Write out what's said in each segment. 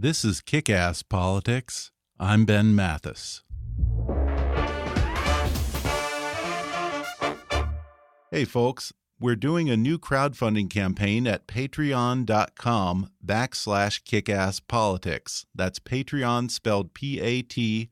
This is Kick-Ass Politics. I'm Ben Mathis. Hey folks, we're doing a new crowdfunding campaign at patreon.com/kickasspolitics. That's Patreon spelled Patreon.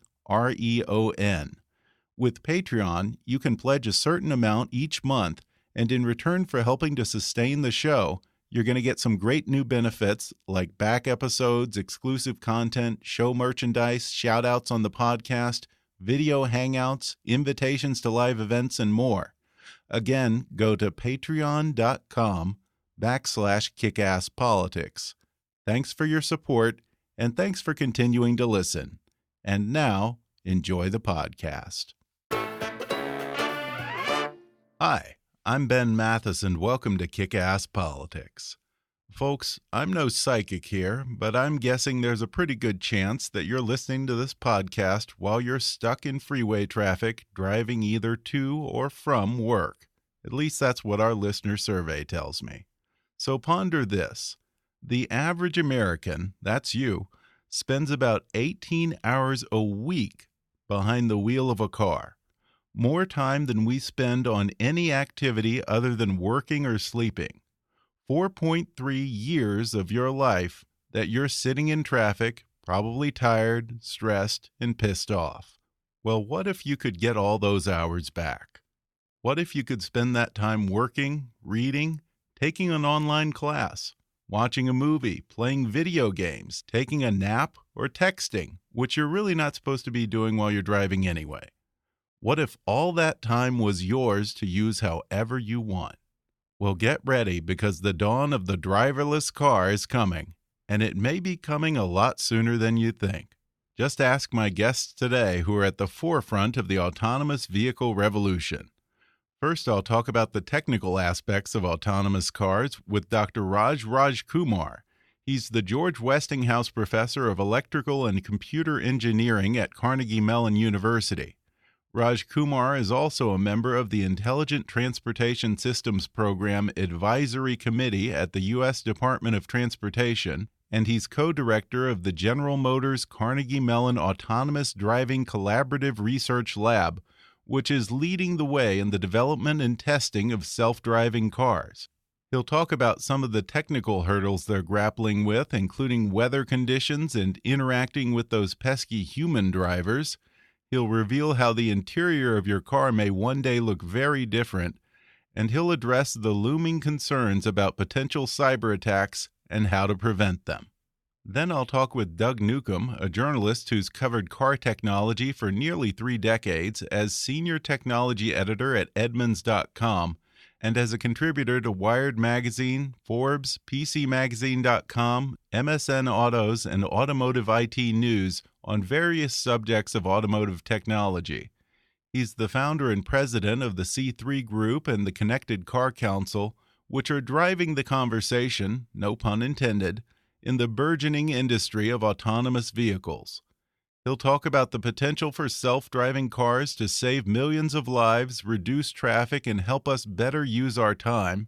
With Patreon, you can pledge a certain amount each month, and in return for helping to sustain the show, you're going to get some great new benefits like back episodes, exclusive content, show merchandise, shout-outs on the podcast, video hangouts, invitations to live events, and more. Again, go to patreon.com/kickasspolitics. Thanks for your support, and thanks for continuing to listen. And now, enjoy the podcast. Hi, I'm Ben Mathis, and welcome to Kick-Ass Politics. Folks, I'm no psychic here, but I'm guessing there's a pretty good chance that you're listening to this podcast while you're stuck in freeway traffic, driving either to or from work. At least that's what our listener survey tells me. So ponder this. The average American, that's you, spends about 18 hours a week behind the wheel of a car. More time than we spend on any activity other than working or sleeping. 4.3 years of your life that you're sitting in traffic, probably tired, stressed, and pissed off. Well, what if you could get all those hours back? What if you could spend that time working, reading, taking an online class, watching a movie, playing video games, taking a nap, or texting, which you're really not supposed to be doing while you're driving anyway? What if all that time was yours to use however you want? Well, get ready, because the dawn of the driverless car is coming, and it may be coming a lot sooner than you think. Just ask my guests today who are at the forefront of the autonomous vehicle revolution. First, I'll talk about the technical aspects of autonomous cars with Dr. Raj Rajkumar. He's the George Westinghouse Professor of Electrical and Computer Engineering at Carnegie Mellon University. Raj Kumar is also a member of the Intelligent Transportation Systems Program Advisory Committee at the U.S. Department of Transportation, and he's co-director of the General Motors Carnegie Mellon Autonomous Driving Collaborative Research Lab, which is leading the way in the development and testing of self-driving cars. He'll talk about some of the technical hurdles they're grappling with, including weather conditions and interacting with those pesky human drivers. He'll reveal how the interior of your car may one day look very different, and he'll address the looming concerns about potential cyber attacks and how to prevent them. Then I'll talk with Doug Newcomb, a journalist who's covered car technology for nearly 3 decades as senior technology editor at Edmunds.com and as a contributor to Wired Magazine, Forbes, PCMagazine.com, MSN Autos, and Automotive IT News on various subjects of automotive technology. He's the founder and president of the C3 Group and the Connected Car Council, which are driving the conversation, no pun intended, in the burgeoning industry of autonomous vehicles. He'll talk about the potential for self-driving cars to save millions of lives, reduce traffic, and help us better use our time.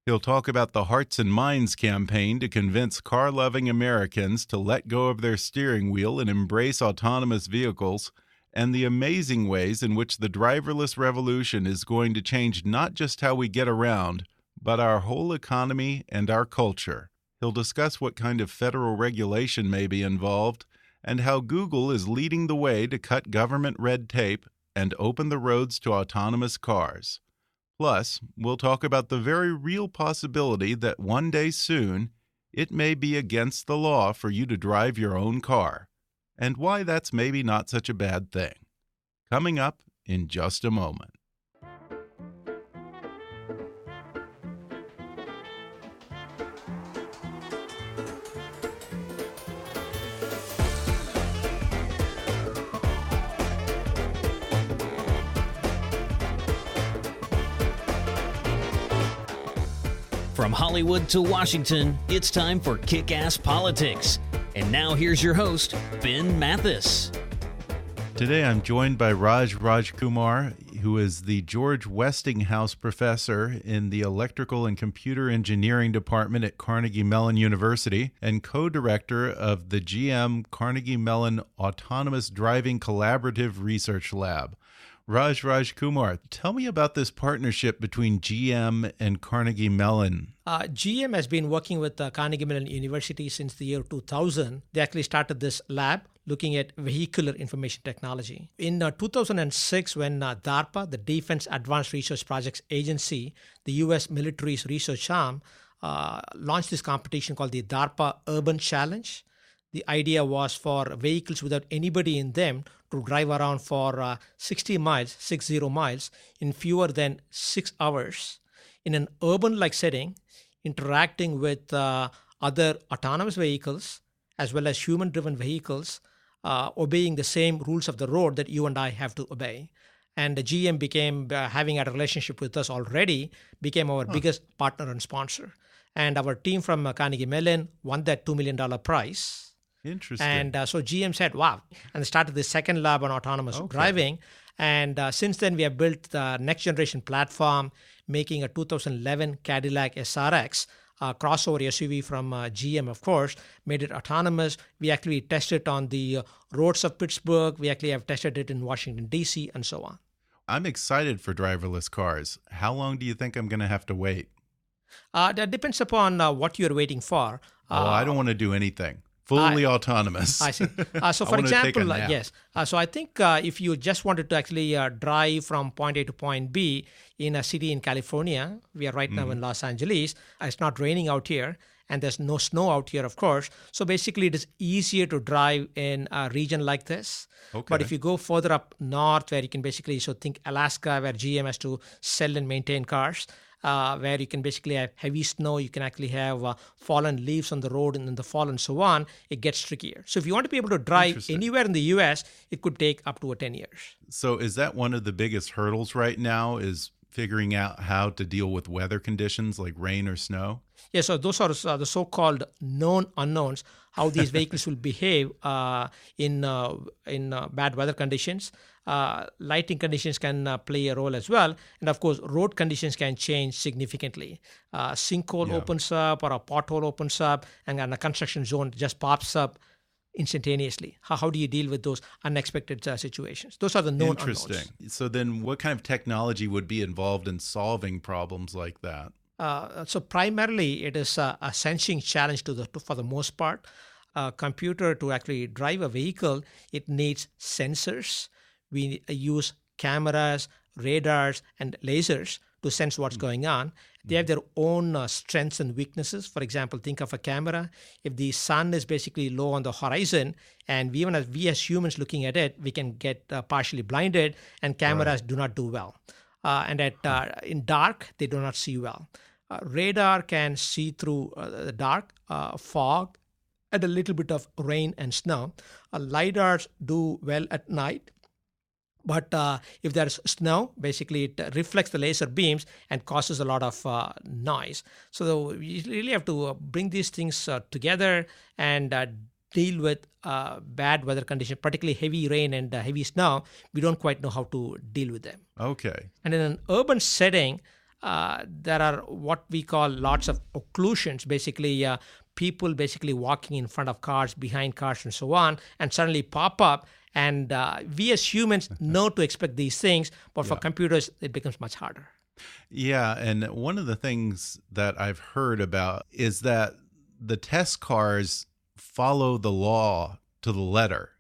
He'll talk about the Hearts and Minds campaign to convince car-loving Americans to let go of their steering wheel and embrace autonomous vehicles, and the amazing ways in which the driverless revolution is going to change not just how we get around, but our whole economy and our culture. He'll discuss what kind of federal regulation may be involved, and how Google is leading the way to cut government red tape and open the roads to autonomous cars. Plus, we'll talk about the very real possibility that one day soon, it may be against the law for you to drive your own car, and why that's maybe not such a bad thing. Coming up in just a moment. From Hollywood to Washington, it's time for Kick-Ass Politics. And now here's your host, Ben Mathis. Today I'm joined by Raj Rajkumar. who is the George Westinghouse Professor in the Electrical and Computer Engineering Department at Carnegie Mellon University and co-director of the GM Carnegie Mellon Autonomous Driving Collaborative Research Lab. Raj Rajkumar, tell me about this partnership between GM and Carnegie Mellon. GM has been working with Carnegie Mellon University since the year 2000. They actually started this lab looking at vehicular information technology. In 2006, when DARPA, the Defense Advanced Research Projects Agency, the U.S. military's research arm, launched this competition called the DARPA Urban Challenge. The idea was for vehicles without anybody in them to drive around for 60 miles in fewer than 6 hours in an urban-like setting, interacting with other autonomous vehicles as well as human-driven vehicles, obeying the same rules of the road that you and I have to obey. And the GM became, having had a relationship with us already, became our biggest partner and sponsor. And our team from Carnegie Mellon won that $2 million prize. Interesting. And so GM said, wow, and started the second lab on autonomous driving. And since then, we have built the next generation platform, making a 2011 Cadillac SRX, a crossover SUV from GM, of course, made it autonomous. We actually tested it on the roads of Pittsburgh. We actually have tested it in Washington, D.C., and so on. I'm excited for driverless cars. How long do you think I'm going to have to wait? That depends upon what you're waiting for. I don't want to do anything. Fully autonomous. I see. So, for example, yes. So, I think if you just wanted to actually drive from point A to point B in a city in California, we are right now in Los Angeles. It's not raining out here, and there's no snow out here, of course. So, basically, it is easier to drive in a region like this. Okay. But if you go further up north, where you can basically, so think Alaska, where GM has to sell and maintain cars, where you can basically have heavy snow, you can actually have fallen leaves on the road and in the fall and so on, it gets trickier. So if you want to be able to drive anywhere in the U.S., it could take up to 10 years. So is that one of the biggest hurdles right now, is figuring out how to deal with weather conditions like rain or snow? Yeah, so those are the so-called known unknowns, how these vehicles will behave in bad weather conditions. Lighting conditions can play a role as well. And of course, road conditions can change significantly. Sinkhole opens up or a pothole opens up and a construction zone just pops up instantaneously. How do you deal with those unexpected situations? Those are the known unknowns. Interesting. So then what kind of technology would be involved in solving problems like that? So primarily, it is a sensing challenge for the most part. A computer to actually drive a vehicle, it needs sensors. We use cameras, radars, and lasers to sense what's going on. They have their own strengths and weaknesses. For example, think of a camera. If the sun is basically low on the horizon, and we as humans looking at it, we can get partially blinded, and cameras do not do well. And in dark, they do not see well. Radar can see through the dark, fog, and a little bit of rain and snow. LiDARs do well at night. But if there's snow, basically it reflects the laser beams and causes a lot of noise. So you really have to bring these things together and deal with bad weather conditions, particularly heavy rain and heavy snow. We don't quite know how to deal with them. Okay. And in an urban setting, there are what we call lots of occlusions, basically people basically walking in front of cars, behind cars, and so on, and suddenly pop up. And we as humans know to expect these things, but for computers, it becomes much harder. Yeah, and one of the things that I've heard about is that the test cars follow the law to the letter.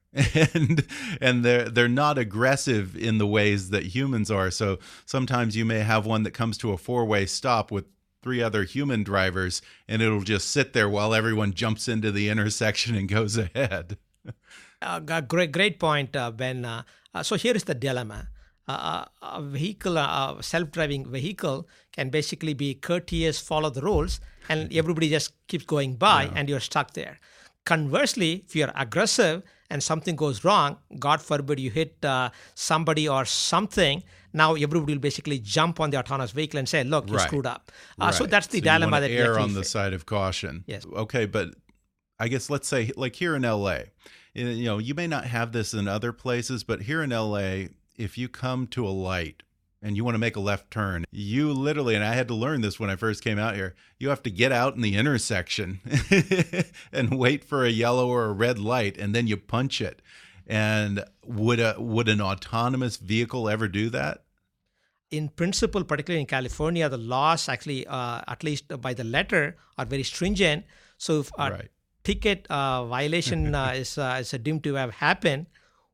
And they're not aggressive in the ways that humans are. So sometimes you may have one that comes to a four-way stop with 3 other human drivers, and it'll just sit there while everyone jumps into the intersection and goes ahead. Great point, Ben. So here is the dilemma. A vehicle, a self-driving vehicle can basically be courteous, follow the rules, and everybody just keeps going by and you're stuck there. Conversely, if you're aggressive and something goes wrong, God forbid you hit somebody or something, now everybody will basically jump on the autonomous vehicle and say, look, you screwed up. So that's the dilemma that we err on the side of caution. Yes. Okay, but I guess let's say like here in LA, you may not have this in other places, but here in LA, if you come to a light and you want to make a left turn, you literally, and I had to learn this when I first came out here, you have to get out in the intersection and wait for a yellow or a red light, and then you punch it. And would an autonomous vehicle ever do that? In principle, particularly in California, the laws actually, at least by the letter, are very stringent. So if a ticket violation is deemed to have happened,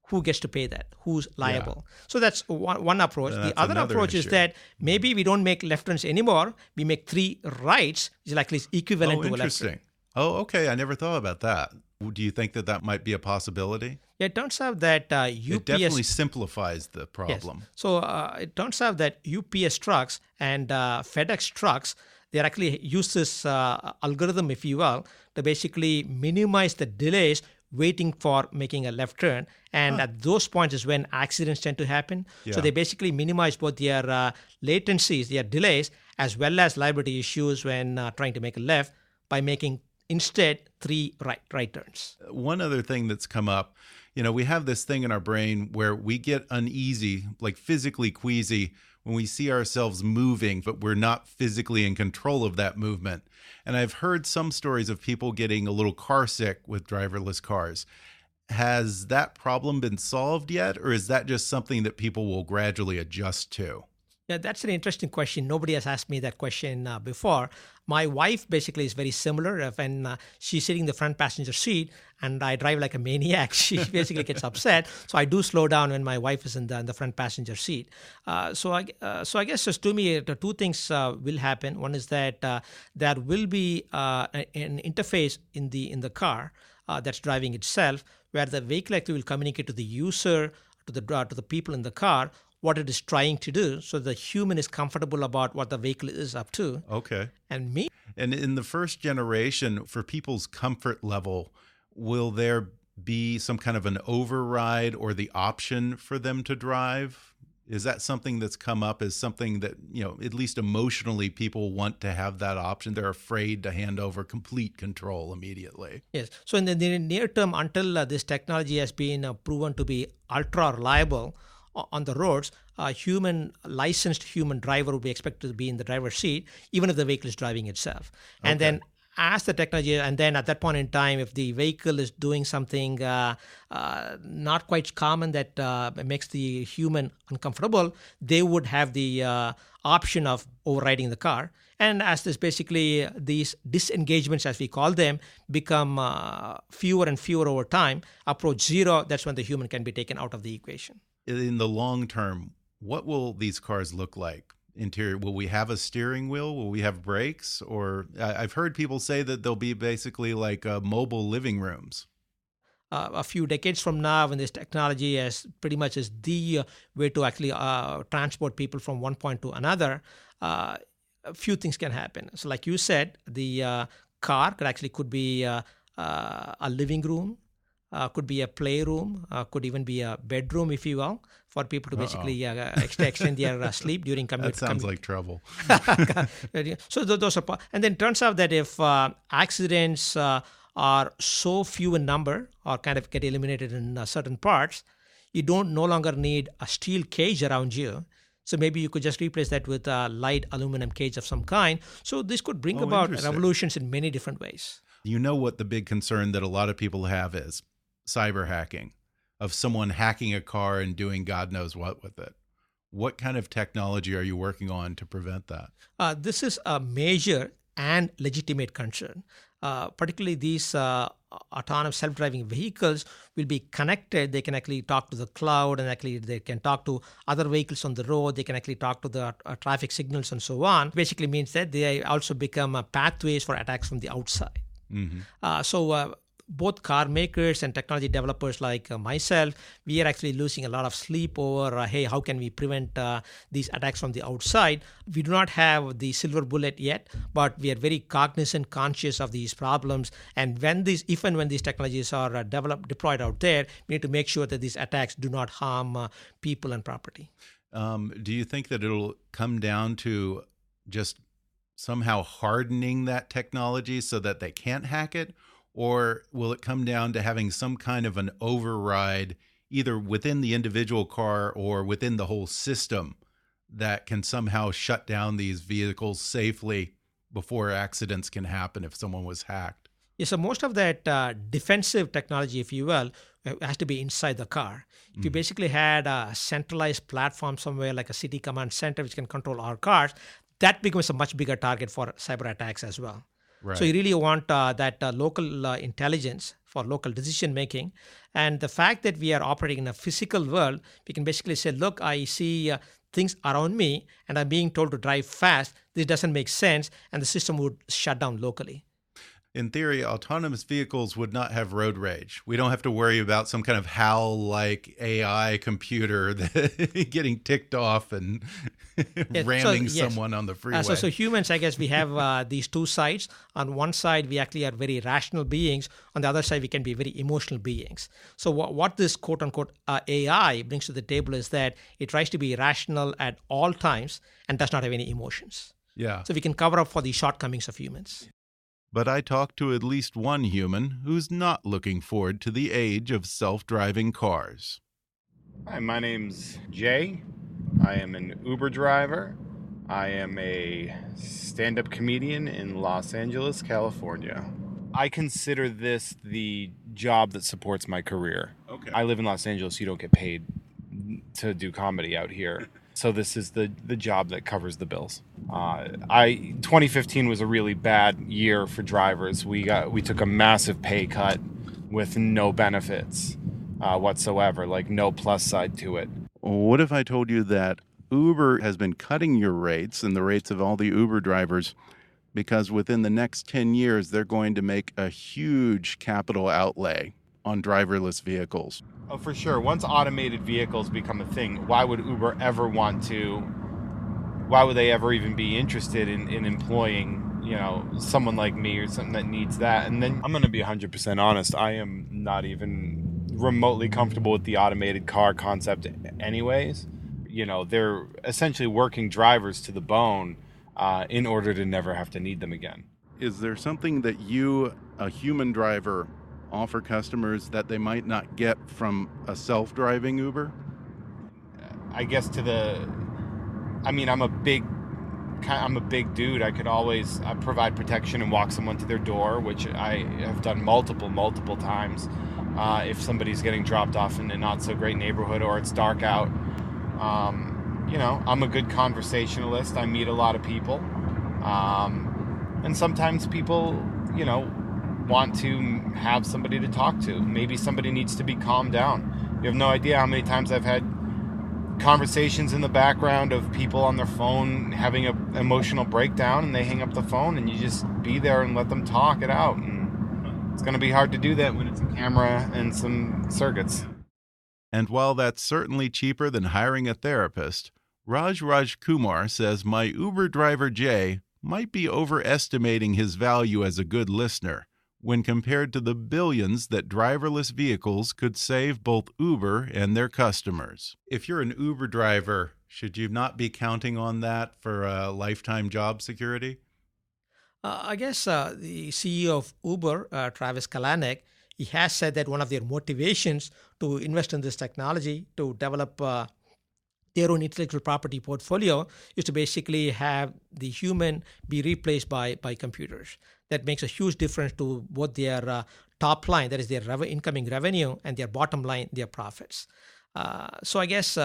who gets to pay that? Who's liable? Yeah. So that's one approach. The other approach is that maybe we don't make left turns anymore. We make 3 rights, which is likely equivalent to a left turn. Oh, okay. I never thought about that. Do you think that might be a possibility? Yeah, it turns out that UPS... It definitely simplifies the problem. Yes. So it turns out that UPS trucks and FedEx trucks, they actually use this algorithm, if you will, to basically minimize the delays waiting for making a left turn. And at those points is when accidents tend to happen. Yeah. So they basically minimize both their latencies, their delays, as well as liability issues when trying to make a left by making instead 3 right turns. One other thing that's come up, we have this thing in our brain where we get uneasy, like physically queasy, when we see ourselves moving, but we're not physically in control of that movement. And I've heard some stories of people getting a little car sick with driverless cars. Has that problem been solved yet, or is that just something that people will gradually adjust to? Yeah, that's an interesting question. Nobody has asked me that question before. My wife basically is very similar. When she's sitting in the front passenger seat and I drive like a maniac, she basically gets upset. So I do slow down when my wife is in the front passenger seat. So I guess just to me, the 2 things will happen. One is that there will be an interface in the car that's driving itself, where the vehicle actually will communicate to the user, to the people in the car, what it is trying to do, so the human is comfortable about what the vehicle is up to. Okay. And in the first generation, for people's comfort level, will there be some kind of an override or the option for them to drive? Is that something that's come up as something that, at least emotionally, people want to have that option? They're afraid to hand over complete control immediately. Yes. So in the near term, until this technology has been proven to be ultra reliable on the roads, a licensed human driver will be expected to be in the driver's seat, even if the vehicle is driving itself. And then as the technology, and then at that point in time, if the vehicle is doing something not quite common that makes the human uncomfortable, they would have the option of overriding the car. And as these disengagements, as we call them, become fewer and fewer over time, approach 0, that's when the human can be taken out of the equation. In the long term, what will these cars look like? Interior, will we have a steering wheel? Will we have brakes? Or I've heard people say that they'll be basically like mobile living rooms. A few decades from now, when this technology is pretty much is the way to actually transport people from one point to another, a few things can happen. So like you said, the car could be a living room, could be a playroom, could even be a bedroom, if you will, for people to basically extend their sleep during commute. That sounds like trouble. So those are, and then it turns out that if accidents are so few in number or kind of get eliminated in certain parts, you no longer need a steel cage around you. So maybe you could just replace that with a light aluminum cage of some kind. So this could bring about revolutions in many different ways. You know what the big concern that a lot of people have is? Cyber hacking, of someone hacking a car and doing God knows what with it. What kind of technology are you working on to prevent that? This is a major and legitimate concern. Particularly these autonomous self-driving vehicles will be connected. They can actually talk to the cloud, and actually they can talk to other vehicles on the road. They can actually talk to the traffic signals and so on. Basically means that they also become pathways for attacks from the outside. Mm-hmm. Both car makers and technology developers like myself, we are actually losing a lot of sleep over, hey, how can we prevent these attacks from the outside? We do not have the silver bullet yet, but we are very cognizant, conscious of these problems. And when these technologies are deployed out there, we need to make sure that these attacks do not harm people and property. Do you think that it'll come down to just somehow hardening that technology so that they can't hack it? Or will it come down to having some kind of an override, either within the individual car or within the whole system, that can somehow shut down these vehicles safely before accidents can happen if someone was hacked? Yeah, so most of that defensive technology, if you will, has to be inside the car. If you basically had a centralized platform somewhere like a city command center which can control our cars, that becomes a much bigger target for cyber attacks as well. Right. So you really want that local intelligence for local decision making. And the fact that we are operating in a physical world, we can basically say, look, I see things around me and I'm being told to drive fast. This doesn't make sense. And the system would shut down locally. In theory, autonomous vehicles would not have road rage. We don't have to worry about some kind of HAL-like AI computer that getting ticked off and ramming someone on the freeway. So humans, I guess we have these two sides. On one side, we actually are very rational beings. On the other side, we can be very emotional beings. So what this quote-unquote AI brings to the table is that it tries to be rational at all times and does not have any emotions. Yeah. So we can cover up for the shortcomings of humans. But I talked to at least one human who's not looking forward to the age of self-driving cars. Hi, my name's Jay. I am an Uber driver. I am a stand-up comedian in Los Angeles, California. I consider this the job that supports my career. Okay. I live in Los Angeles. You don't get paid to do comedy out here. So this is the job that covers the bills. 2015 was a really bad year for drivers. We took a massive pay cut with no benefits whatsoever, like no plus side to it. What if I told you that Uber has been cutting your rates and the rates of all the Uber drivers because within the next 10 years, they're going to make a huge capital outlay on driverless vehicles? Oh, for sure. Once automated vehicles become a thing, why would Uber ever why would they ever even be interested in employing, someone like me or something that needs that? And then I'm going to be 100% honest. I am not even remotely comfortable with the automated car concept anyways. They're essentially working drivers to the bone in order to never have to need them again. Is there something that you, a human driver, offer customers that they might not get from a self-driving Uber? I guess I'm a big dude. I could always provide protection and walk someone to their door, which I have done multiple times. If somebody's getting dropped off in a not so great neighborhood or it's dark out, I'm a good conversationalist. I meet a lot of people, and sometimes people, want to have somebody to talk to. Maybe somebody needs to be calmed down. You have no idea how many times I've had conversations in the background of people on their phone having an emotional breakdown, and they hang up the phone, and you just be there and let them talk it out. And it's going to be hard to do that when it's a camera and some circuits. And while that's certainly cheaper than hiring a therapist, Raj Rajkumar says my Uber driver Jay might be overestimating his value as a good listener when compared to the billions that driverless vehicles could save both Uber and their customers. If you're an Uber driver, should you not be counting on that for lifetime job security? I guess the CEO of Uber, Travis Kalanick, he has said that one of their motivations to invest in this technology, to develop their own intellectual property portfolio, is to basically have the human be replaced by computers. That makes a huge difference to both their top line, that is their incoming revenue, and their bottom line, their profits. So I guess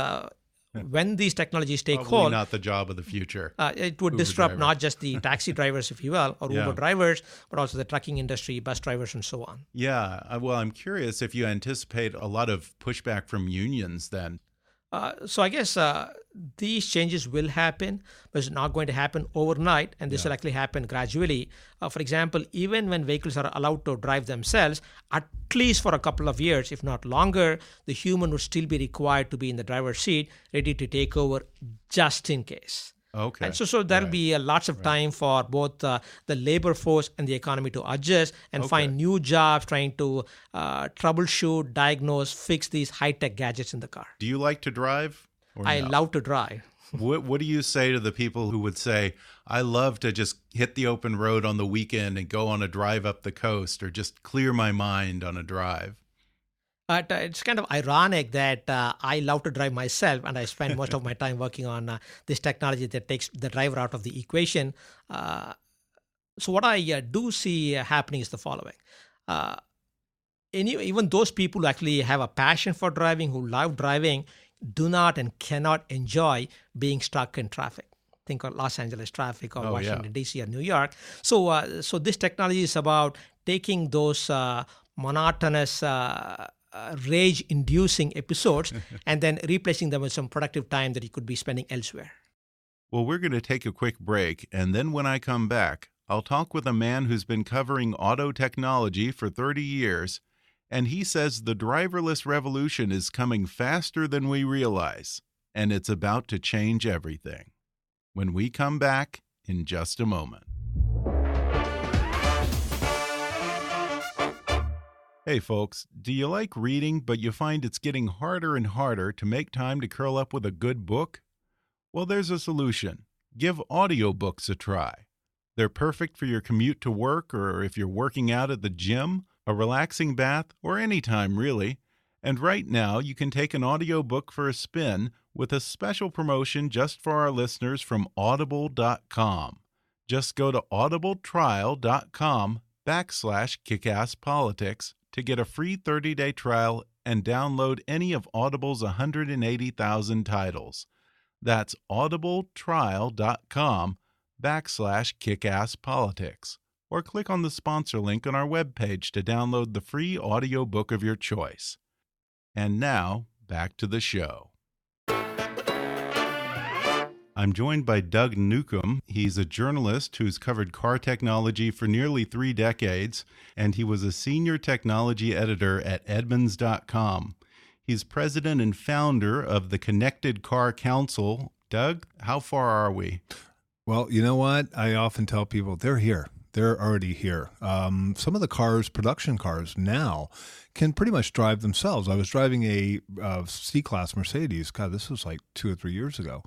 when these technologies take Probably hold, not the job of the future. It would Uber disrupt driver. not just the taxi drivers, if you will, or Uber drivers, but also the trucking industry, bus drivers, and so on. Yeah. Well, I'm curious if you anticipate a lot of pushback from unions then. So I guess these changes will happen, but it's not going to happen overnight, and this will actually happen gradually. For example, even when vehicles are allowed to drive themselves, at least for a couple of years, if not longer, the human would still be required to be in the driver's seat, ready to take over just in case. Okay. And so there'll be lots of time for both the labor force and the economy to adjust and find new jobs, trying to troubleshoot, diagnose, fix these high-tech gadgets in the car. Do you like to drive? I love to drive. What do you say to the people who would say, I love to just hit the open road on the weekend and go on a drive up the coast or just clear my mind on a drive? It's kind of ironic that I love to drive myself, and I spend most of my time working on this technology that takes the driver out of the equation. So what I do see happening is the following. Even those people who actually have a passion for driving, who love driving, do not and cannot enjoy being stuck in traffic. Think of Los Angeles traffic or Washington, D.C. or New York. So this technology is about taking those monotonous, rage-inducing episodes and then replacing them with some productive time that you could be spending elsewhere. Well, we're going to take a quick break, and then when I come back, I'll talk with a man who's been covering auto technology for 30 years, and he says the driverless revolution is coming faster than we realize, and it's about to change everything. When we come back in just a moment. Hey folks, do you like reading, but you find it's getting harder and harder to make time to curl up with a good book? Well, there's a solution. Give audiobooks a try. They're perfect for your commute to work, or if you're working out at the gym, a relaxing bath, or any time really. And right now, you can take an audiobook for a spin with a special promotion just for our listeners from Audible.com. Just go to audibletrial.com/kickasspolitics to get a free 30-day trial and download any of Audible's 180,000 titles. That's audibletrial.com/kickasspolitics. Or click on the sponsor link on our webpage to download the free audiobook of your choice. And now, back to the show. I'm joined by Doug Newcomb. He's a journalist who's covered car technology for nearly 3 decades, and he was a senior technology editor at Edmunds.com. He's president and founder of the Connected Car Council. Doug, how far are we? Well, you know what? I often tell people they're here. They're already here. Some of the cars, production cars now, can pretty much drive themselves. I was driving a C-Class Mercedes. God, this was like 2 or 3 years ago.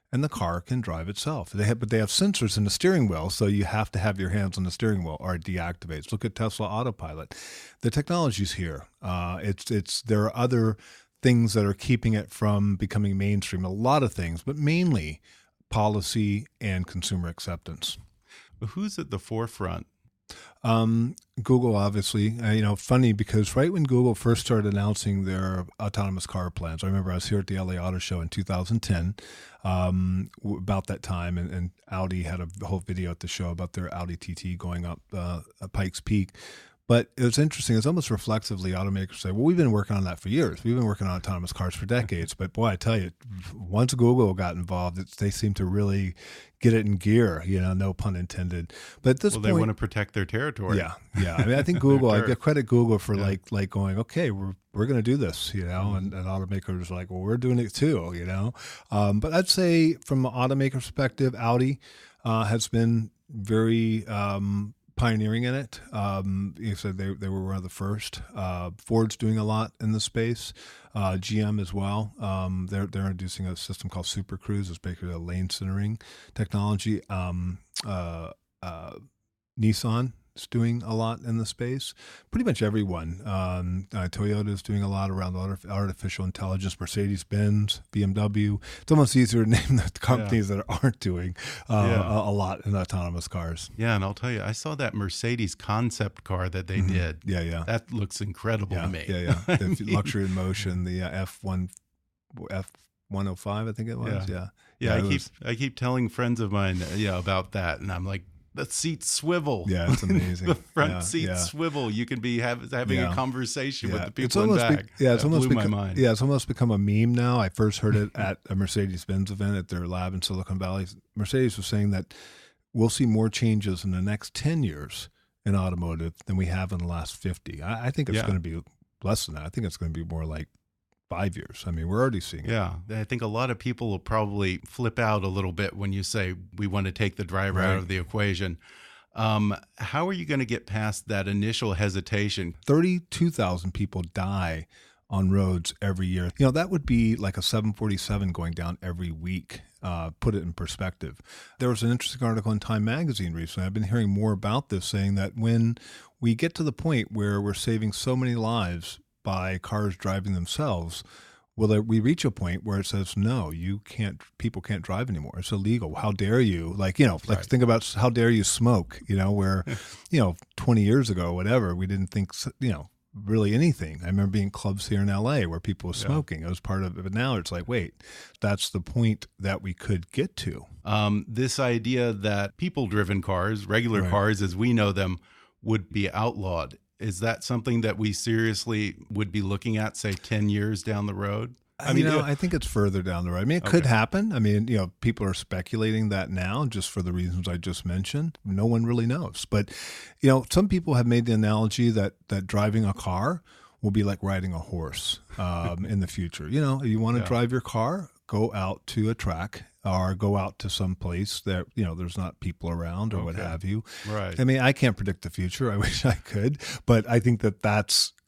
And the car can drive itself. But they have sensors in the steering wheel, so you have to have your hands on the steering wheel or it deactivates. Look at Tesla Autopilot. The technology's here. There are other things that are keeping it from becoming mainstream. A lot of things, but mainly policy and consumer acceptance. Who's at the forefront? Google, obviously. Funny because right when Google first started announcing their autonomous car plans, I remember I was here at the LA Auto Show in 2010, about that time, and Audi had a whole video at the show about their Audi TT going up Pikes Peak. But it was interesting. It's almost reflexively automakers say, well, we've been working on that for years. We've been working on autonomous cars for decades. But boy, I tell you, once Google got involved, they seem to really get it in gear, no pun intended. But at this point, they want to protect their territory. Yeah. I mean, I think Google, I give credit Google for like going, okay, we're going to do this, and automakers are like, well, we're doing it too, But I'd say from an automaker perspective, Audi has been very pioneering in it. You said they were one of the first. Ford's doing a lot in the space. GM as well. They're introducing a system called Super Cruise. It's basically a lane centering technology. Nissan is doing a lot in the space. Pretty much everyone. Toyota is doing a lot around artificial intelligence. Mercedes-Benz, BMW. It's almost easier to name the companies that aren't doing a lot in autonomous cars. Yeah, and I'll tell you, I saw that Mercedes concept car that they did. Yeah. That looks incredible to me. Yeah. The Luxury in Motion, the F105, I think it was. Yeah. I keep telling friends of mine, about that, and I'm like, the seats swivel. Yeah, it's amazing. The front seats swivel. You can be having a conversation with the people in back. It's almost blew my mind. Yeah, it's almost become a meme now. I first heard it at a Mercedes-Benz event at their lab in Silicon Valley. Mercedes was saying that we'll see more changes in the next 10 years in automotive than we have in the last 50. I think it's going to be less than that. I think it's going to be more like 5 years. I mean, we're already seeing it. Yeah. I think a lot of people will probably flip out a little bit when you say we want to take the driver out of the equation. How are you going to get past that initial hesitation? 32,000 people die on roads every year. That would be like a 747 going down every week. Put it in perspective. There was an interesting article in Time Magazine recently. I've been hearing more about this, saying that when we get to the point where we're saving so many lives by cars driving themselves, will we reach a point where it says, no, people can't drive anymore. It's illegal. How dare you? Like, think about how dare you smoke, where, 20 years ago, whatever, we didn't think, really anything. I remember being clubs here in LA where people were smoking. It was part of it. But now it's like, wait, that's the point that we could get to. This idea that people-driven cars, regular cars as we know them, would be outlawed. Is that something that we seriously would be looking at, say, 10 years down the road? I think it's further down the road. I mean, it could happen. I mean, people are speculating that now just for the reasons I just mentioned. No one really knows. But, some people have made the analogy that driving a car will be like riding a horse in the future. You want to drive your car, go out to a track or go out to some place that, there's not people around or what have you. Right. I mean, I can't predict the future. I wish I could. But I think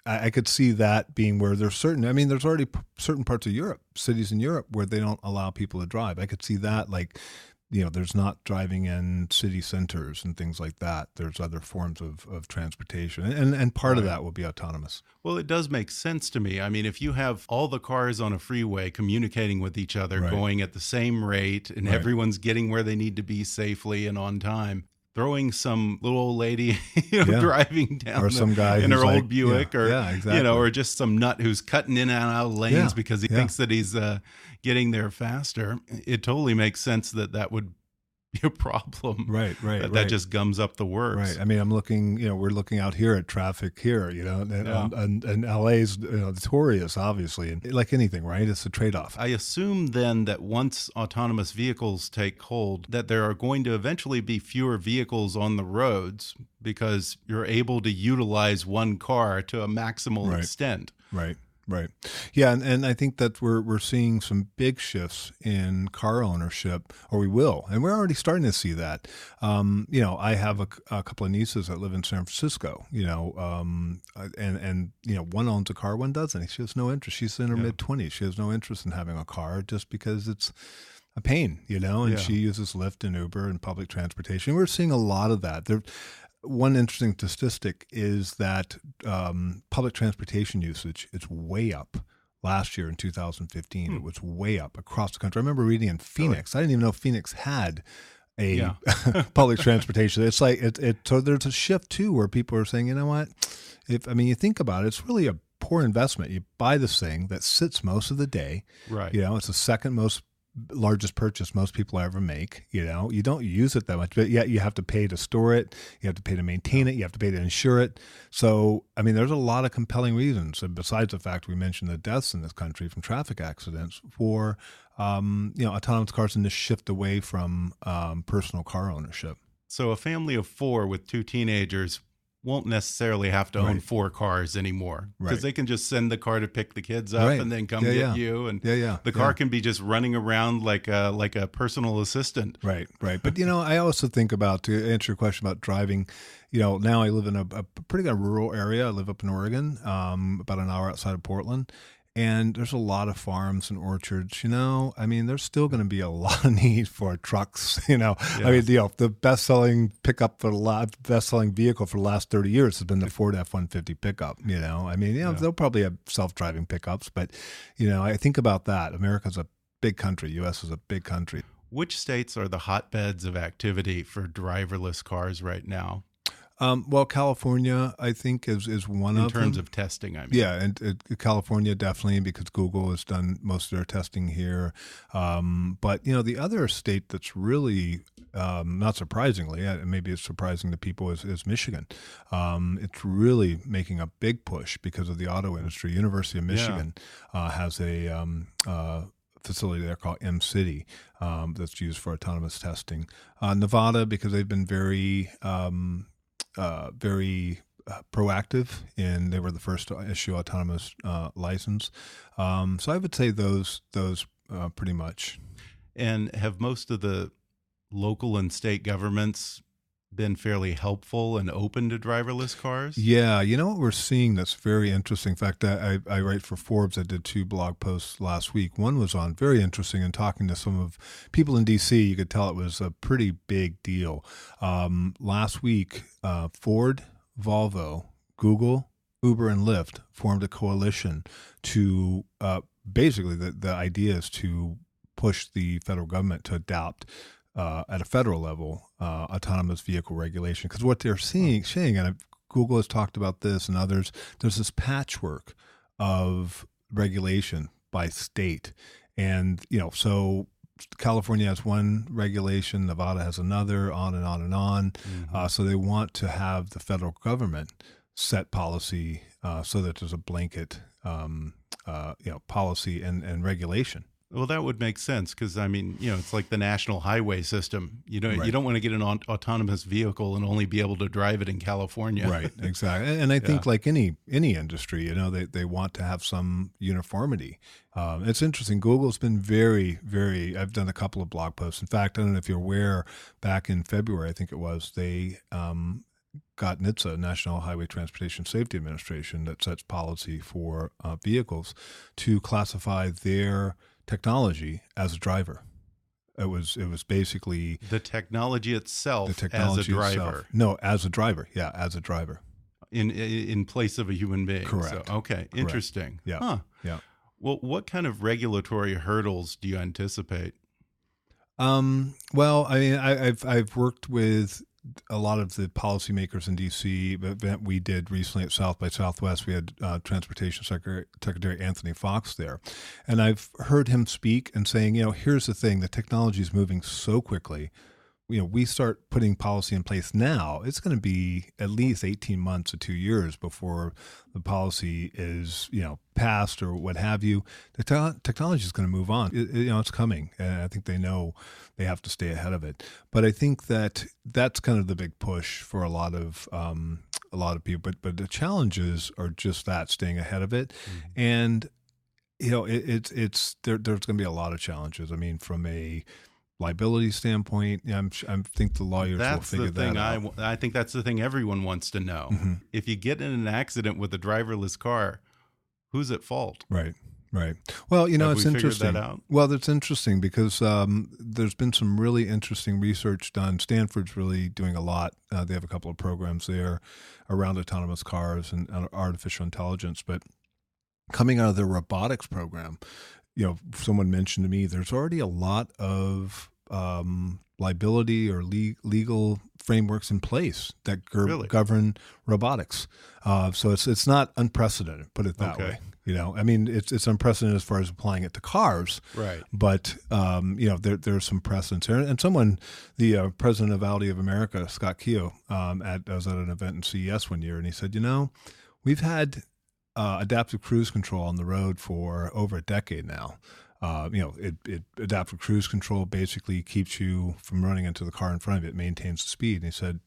I could see that being where there's already certain parts of Europe, cities in Europe, where they don't allow people to drive. I could see that, there's not driving in city centers and things like that. There's other forms of transportation. And part of that will be autonomous. Well, it does make sense to me. I mean, if you have all the cars on a freeway communicating with each other, going at the same rate, and everyone's getting where they need to be safely and on time, throwing some little old lady, driving down or some guy in her old Buick, or exactly. Or just some nut who's cutting in and out of lanes because he thinks that he's getting there faster. It totally makes sense that would be a problem. Right. That just gums up the works. Right. I mean, I'm looking, we're looking out here at traffic here, and LA's notorious, obviously, and like anything, right? It's a trade-off. I assume then that once autonomous vehicles take hold, that there are going to eventually be fewer vehicles on the roads because you're able to utilize one car to a maximal extent. Right. Yeah, and I think that we're seeing some big shifts in car ownership, or we will, and we're already starting to see that. I have a couple of nieces that live in San Francisco, and one owns a car, one doesn't. She has no interest. She's in her mid-20s. She has no interest in having a car just because it's a pain, and she uses Lyft and Uber and public transportation. We're seeing a lot of that. One interesting statistic is that public transportation usage is way up. Last year in 2015, it was way up across the country. I remember reading in Phoenix. I didn't even know Phoenix had a public transportation. It's like so there's a shift too where people are saying, you know what? You think about it, it's really a poor investment. You buy this thing that sits most of the day. Right. It's the second largest purchase most people ever make. You don't use it that much, but yet you have to pay to store it, you have to pay to maintain it, you have to pay to insure it. So there's a lot of compelling reasons, and besides the fact we mentioned the deaths in this country from traffic accidents, for autonomous cars and this shift away from personal car ownership. So a family of 4 with 2 teenagers won't necessarily have to own 4 cars anymore, because they can just send the car to pick the kids up and then come get you, and the car can be just running around like a personal assistant. Right. But I also think about, to answer your question about driving, now I live in a pretty good rural area. I live up in Oregon, about an hour outside of Portland. And there's a lot of farms and orchards, there's still going to be a lot of need for trucks, the best-selling best-selling vehicle for the last 30 years has been the Ford F-150 pickup, they'll probably have self-driving pickups, but, I think about that. America's a big country. U.S. is a big country. Which states are the hotbeds of activity for driverless cars right now? Well, California, I think, is one of them. In terms of testing, I mean. Yeah, and California definitely, because Google has done most of their testing here. But, the other state that's really, not surprisingly, maybe it's surprising to people, is Michigan. It's really making a big push because of the auto industry. University of Michigan has a facility there called M-City that's used for autonomous testing. Nevada, because they've been very proactive, and they were the first to issue autonomous license. So I would say those pretty much. And have most of the local and state governments been fairly helpful and open to driverless cars? Yeah, what we're seeing that's very interesting. In fact, I write for Forbes. I did 2 blog posts last week. One was on very interesting, and talking to some of people in D.C., you could tell it was a pretty big deal. Last week, Ford, Volvo, Google, Uber and Lyft formed a coalition to basically the idea is to push the federal government to adopt at a federal level autonomous vehicle regulation. Because what they're seeing, and Google has talked about this and others, there's this patchwork of regulation by state. And, so California has one regulation, Nevada has another, on and on and on. Mm-hmm. So they want to have the federal government set policy so that there's a blanket, policy and regulation. Well, that would make sense because, it's like the national highway system. You don't want to get an autonomous vehicle and only be able to drive it in California. Right, exactly. And I think like any industry, they want to have some uniformity. It's interesting. Google's been very, very, I've done a couple of blog posts. In fact, I don't know if you're aware, back in February, I think it was, they got NHTSA, National Highway Transportation Safety Administration, that sets policy for vehicles to classify their technology as a driver. It was basically the technology itself as a driver. No, as a driver. Yeah, as a driver. In place of a human being. Correct. So, okay, interesting. Yeah. Huh. Yeah. Well, what kind of regulatory hurdles do you anticipate? Well, I've worked with a lot of the policymakers in D.C. The event we did recently at South by Southwest, we had Transportation Secretary Anthony Fox there. And I've heard him speak and saying, here's the thing, the technology is moving so quickly. We start putting policy in place now, it's going to be at least 18 months to 2 years before the policy is, passed or what have you. The technology is going to move on. It's coming. And I think they know they have to stay ahead of it. But I think that's kind of the big push for a lot of people. But the challenges are just that, staying ahead of it. Mm-hmm. And, there's going to be a lot of challenges. From a liability standpoint, I think the lawyers will figure that out. I think that's the thing everyone wants to know. Mm-hmm. If you get in an accident with a driverless car, who's at fault? Right. Well, it's interesting. That out? Well, that's interesting because there's been some really interesting research done. Stanford's really doing a lot. They have a couple of programs there around autonomous cars and artificial intelligence. But coming out of their robotics program, someone mentioned to me, there's already a lot of liability or legal frameworks in place that govern robotics. So it's not unprecedented, put it that way. It's unprecedented as far as applying it to cars. Right. But, there's some precedents here. And the president of Audi of America, Scott Keogh, I was at an event in CES one year, and he said, we've had adaptive cruise control on the road for over a decade now. Adaptive cruise control basically keeps you from running into the car in front of it, maintains the speed. And he said,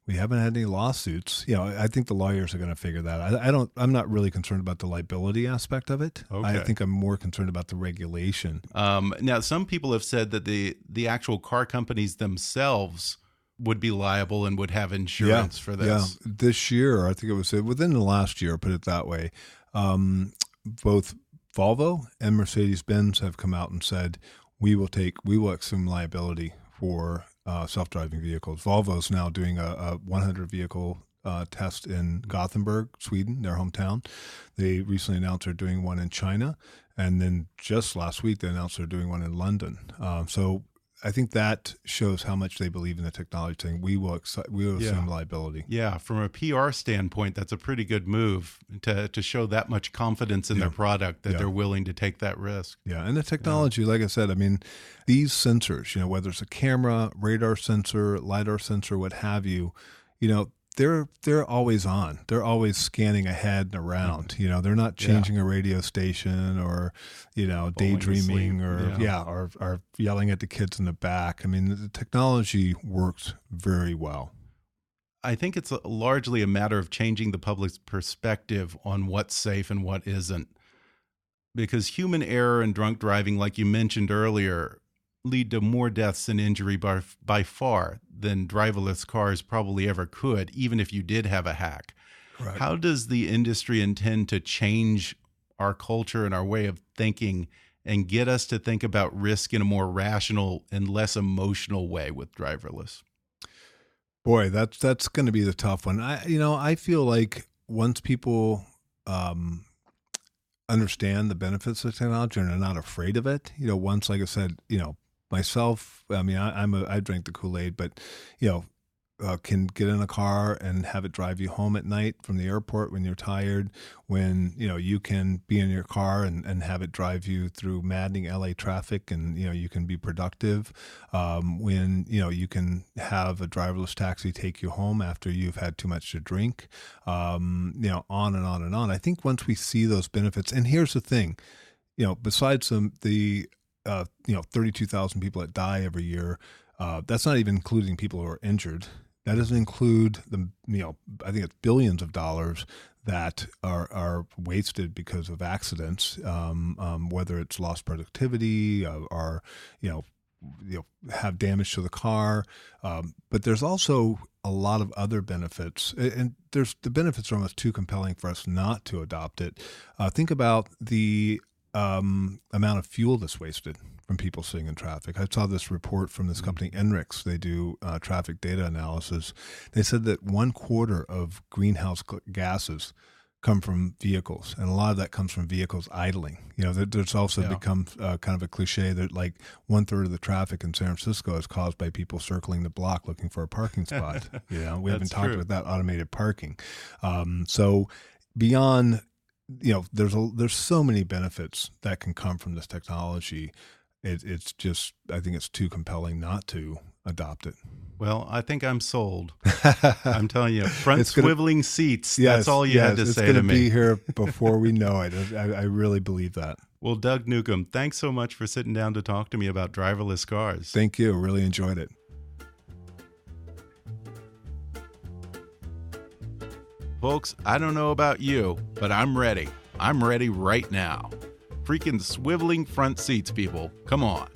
we haven't had any lawsuits. I think the lawyers are going to figure that out. I'm not really concerned about the liability aspect of it. Okay. I think I'm more concerned about the regulation. Now, some people have said that the actual car companies themselves would be liable and would have insurance for this. Yeah, this year, I think it was within the last year, put it that way, both Volvo and Mercedes-Benz have come out and said, we will assume liability for self-driving vehicles. Volvo's now doing a 100 vehicle test in Gothenburg, Sweden, their hometown. They recently announced they're doing one in China. And then just last week, they announced they're doing one in London. So I think that shows how much they believe in the technology, saying we will assume liability. Yeah, from a PR standpoint, that's a pretty good move to show that much confidence in their product that they're willing to take that risk. Yeah, and the technology, like I said, these sensors, whether it's a camera, radar sensor, LiDAR sensor, what have you, they're always on. They're always scanning ahead and around. They're not changing a radio station or, daydreaming or yelling at the kids in the back. The technology works very well. I think it's largely a matter of changing the public's perspective on what's safe and what isn't. Because human error and drunk driving, like you mentioned earlier, lead to more deaths and injury by far than driverless cars probably ever could, even if you did have a hack. Right. How does the industry intend to change our culture and our way of thinking and get us to think about risk in a more rational and less emotional way with driverless? Boy, that's going to be the tough one. I feel like once people understand the benefits of technology and are not afraid of it, once, like I said, myself, I mean, I drank the Kool-Aid, but, can get in a car and have it drive you home at night from the airport when you're tired, when, you can be in your car and have it drive you through maddening LA traffic and, you can be productive, when, you can have a driverless taxi take you home after you've had too much to drink, on and on and on. I think once we see those benefits, and here's the thing, besides the 32,000 people that die every year, that's not even including people who are injured. That doesn't include I think it's billions of dollars that are wasted because of accidents, whether it's lost productivity or have damage to the car. But there's also a lot of other benefits, and the benefits are almost too compelling for us not to adopt it. Think about the amount of fuel that's wasted from people sitting in traffic. I saw this report from this company, Enrix. They do traffic data analysis. They said that 1/4 of greenhouse gases come from vehicles, and a lot of that comes from vehicles idling. There's also become kind of a cliche that like 1/3 of the traffic in San Francisco is caused by people circling the block looking for a parking spot. We haven't talked about that automated parking. So beyond, there's so many benefits that can come from this technology. It's just, I think it's too compelling not to adopt it. Well, I think I'm sold. I'm telling you, swiveling seats. Yes, that's all you had to say to me. It's going to be here before we know it. I really believe that. Well, Doug Newcomb, thanks so much for sitting down to talk to me about driverless cars. Thank you. Really enjoyed it. Folks, I don't know about you, but I'm ready. I'm ready right now. Freaking swiveling front seats, people. Come on.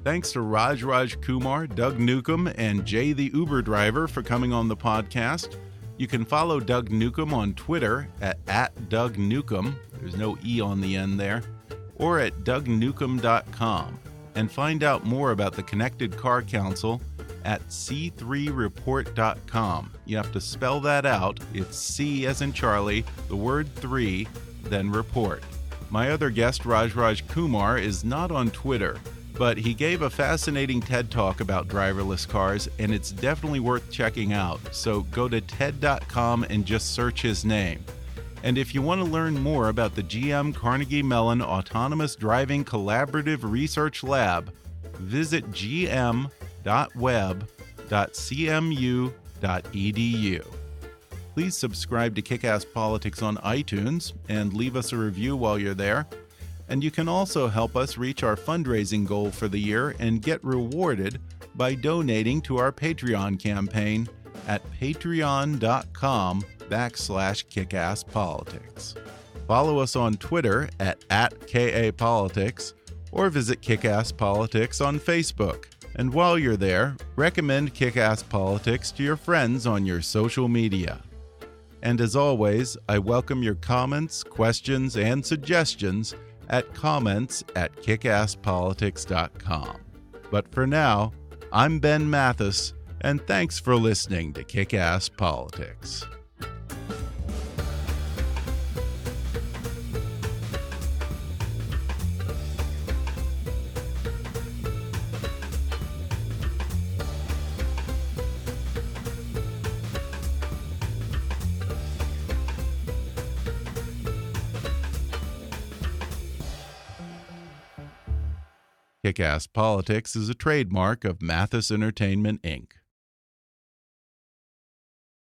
Thanks to Raj Rajkumar, Doug Newcomb, and Jay the Uber driver for coming on the podcast. You can follow Doug Newcomb on Twitter at Doug Newcomb. There's no E on the end there. Or at DougNewcomb.com. And find out more about the Connected Car Council at c3report.com. You have to spell that out. It's C as in Charlie, the word 3, then report. My other guest, Raj Rajkumar, is not on Twitter, but he gave a fascinating TED Talk about driverless cars, and it's definitely worth checking out. So go to TED.com and just search his name. And if you want to learn more about the GM Carnegie Mellon Autonomous Driving Collaborative Research Lab, visit gm.web.cmu.edu. Please subscribe to Kick-Ass Politics on iTunes and leave us a review while you're there. And you can also help us reach our fundraising goal for the year and get rewarded by donating to our Patreon campaign at patreon.com/kickAssPolitics. Follow us on Twitter at KAPolitics or visit Kick-Ass Politics on Facebook. And while you're there, recommend Kick-Ass Politics to your friends on your social media. And as always, I welcome your comments, questions, and suggestions at comments@kickasspolitics.com. But for now, I'm Ben Mathis, and thanks for listening to Kick-Ass Politics. Kick-Ass Politics is a trademark of Mathis Entertainment, Inc.